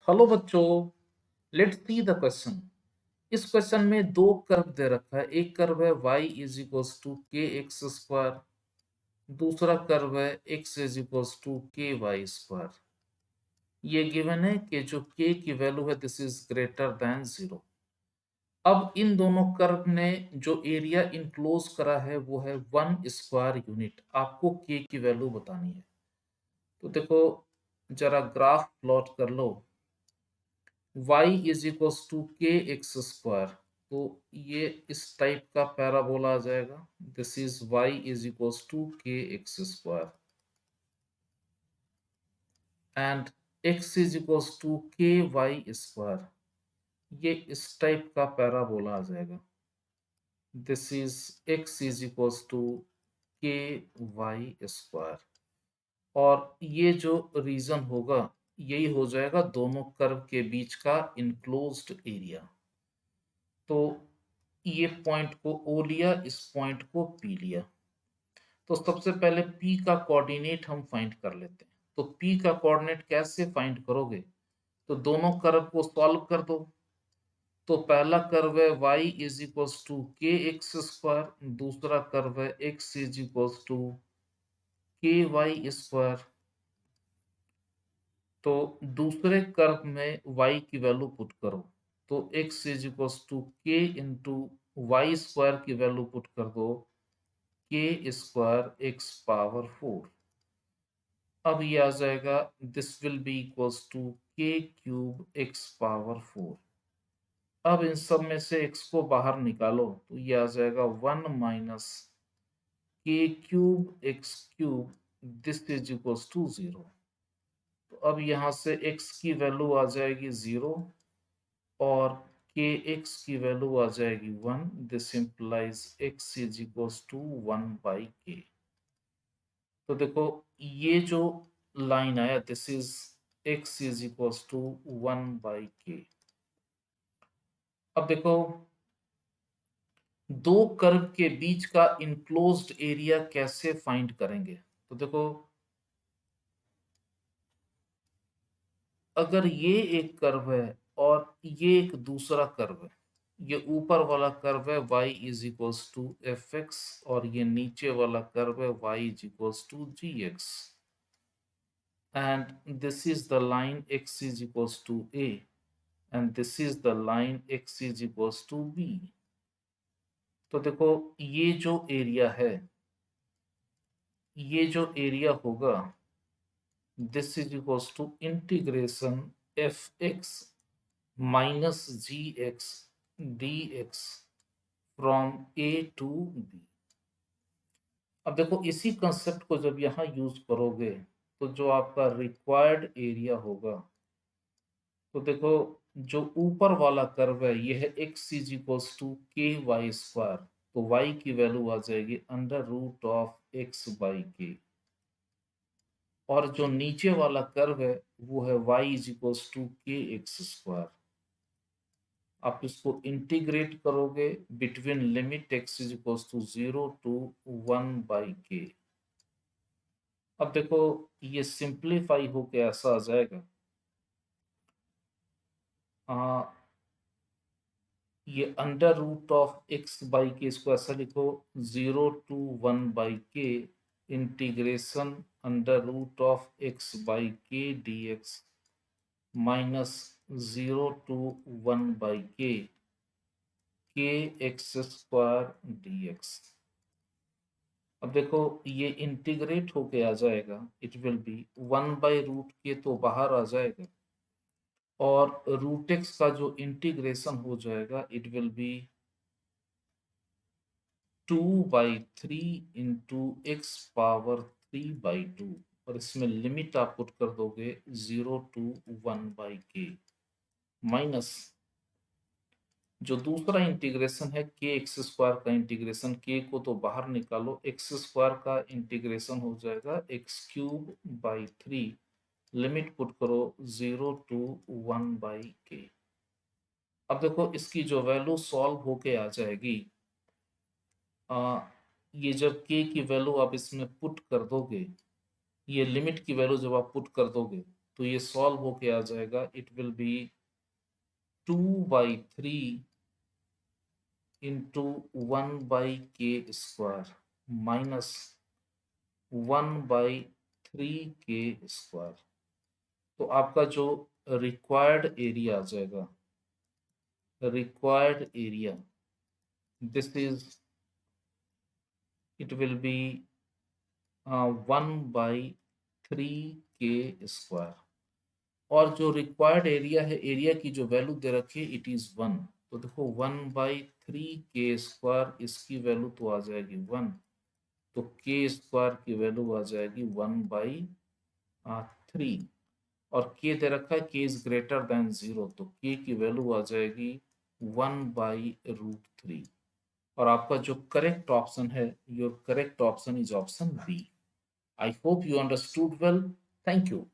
Hello बच्चों, let's see the question. इस question में दो कर्व दे रखा है। एक कर्व है y is equals to k x square, दूसरा कर्व है x is equals to k y square. ये गिवन है कि जो k की वैल्यू है दिस इज ग्रेटर देन 0। अब इन दोनों कर्व ने जो एरिया इनक्लोज करा है वो है 1 स्क्वायर यूनिट। आपको k की वैल्यू बतानी है। तो देखो, जरा ग्राफ प्लॉट कर लो। y is equals to k x square, तो ये इस टाइप का पैराबोला आ जाएगा। This is y is equals to k x square and x is equals to k y square. ये इस टाइप का पैराबोला आ जाएगा। This is x is equals to k y square. और ये जो रीजन होगा यही हो जाएगा दोनों कर्व के बीच का इनक्लोज्ड एरिया। तो ये पॉइंट को ओ लिया, इस पॉइंट को पी लिया। तो सबसे पहले पी का कोऑर्डिनेट हम फाइंड कर लेते हैं। तो पी का कोऑर्डिनेट कैसे फाइंड करोगे? तो दोनों कर्व को सॉल्व कर दो। तो पहला कर्व है y is equals to k x square, दूसरा कर्व है x is equals to k y square. तो दूसरे कर्व में y की वैल्यू पुट करो। तो x इज इक्वल्स टू के इंटू वाई स्क्वायर की वैल्यू पुट कर दो, के स्क्वायर एक्स पावर 4। अब ये आ जाएगा, this will be equals to k cube x power 4। अब इन सब में से x को बाहर निकालो तो ये आ जाएगा 1 - k cube x cube, this is equals to 0। तो अब यहाँ से x की वैल्यू आ जाएगी 0 और के एक्स की वैल्यू आ जाएगी 1। This implies x is equals to 1/k। तो देखो, ये जो लाइन आया this is x is equals to 1/k। अब देखो, दो कर्व के बीच का इनक्लोज्ड एरिया कैसे फाइंड करेंगे? तो देखो, अगर ये एक कर्व है और ये एक दूसरा कर्व है, ये ऊपर वाला कर्व है y is equals to f x और ये नीचे वाला कर्व है y is equals to g x, and this is the line x is equals to a and this is the line x is equals to b। तो देखो, ये जो area है, ये जो एरिया होगा this is equals to integration f x minus g x d x from a to b. अब देखो, इसी कंसेप्ट को जब यहाँ यूज करोगे तो जो आपका रिक्वायर्ड एरिया होगा, तो देखो, जो ऊपर वाला कर्व है ये है x is equals to k y square. तो y की वैल्यू आ जाएगी अंडर रूट ऑफ x/k। और जो नीचे वाला कर्व है वो है y is equals to k x square. आप इसको इंटीग्रेट करोगे between limit x is equals to 0 to 1/k। अब देखो, ये सिंप्लीफाई होके ऐसा आ जाएगा, ये अंडर रूट ऑफ x/k, इसको ऐसा लिखो 0 to 1/k integration under root of x/k dx minus 0 to 1/k k x square dx। अब देखो, ये इंटीग्रेट होके आ जाएगा, इट विल बी 1/√k तो बाहर आ जाएगा और रूट एक्स का जो इंटीग्रेशन हो जाएगा it will be 2/3 into x power 3/2 और इसमें लिमिट आप पुट कर दोगे 0 टू 1/k माइनस जो दूसरा इंटीग्रेशन है के एक्स स्क्वायर का इंटीग्रेशन, के को तो बाहर निकालो, एक्स स्क्वायर का इंटीग्रेशन हो जाएगा x³/3, लिमिट पुट करो 0 टू 1/k। अब देखो, इसकी जो वैल्यू सॉल्व होके आ जाएगी, ये जब k की वैल्यू आप इसमें पुट कर दोगे, ये लिमिट की वैल्यू जब आप पुट कर दोगे तो ये सॉल्व होके आ जाएगा, it will be 2/3 into 1/k² minus 1/3k²। तो आपका जो रिक्वायर्ड एरिया आ जाएगा, required area, this is, it will be 1/3k²। और जो रिक्वायर्ड एरिया है, एरिया की जो वैल्यू दे रखी है, इट इज 1। तो देखो 1/3k², इसकी वैल्यू तो आ जाएगी 1, तो k² की वैल्यू आ जाएगी 1/3। और के दे रखा है k इज ग्रेटर देन 0, तो k की वैल्यू आ जाएगी 1/√3। और आपका जो करेक्ट ऑप्शन है, your correct option is option b. I hope you understood well. Thank you.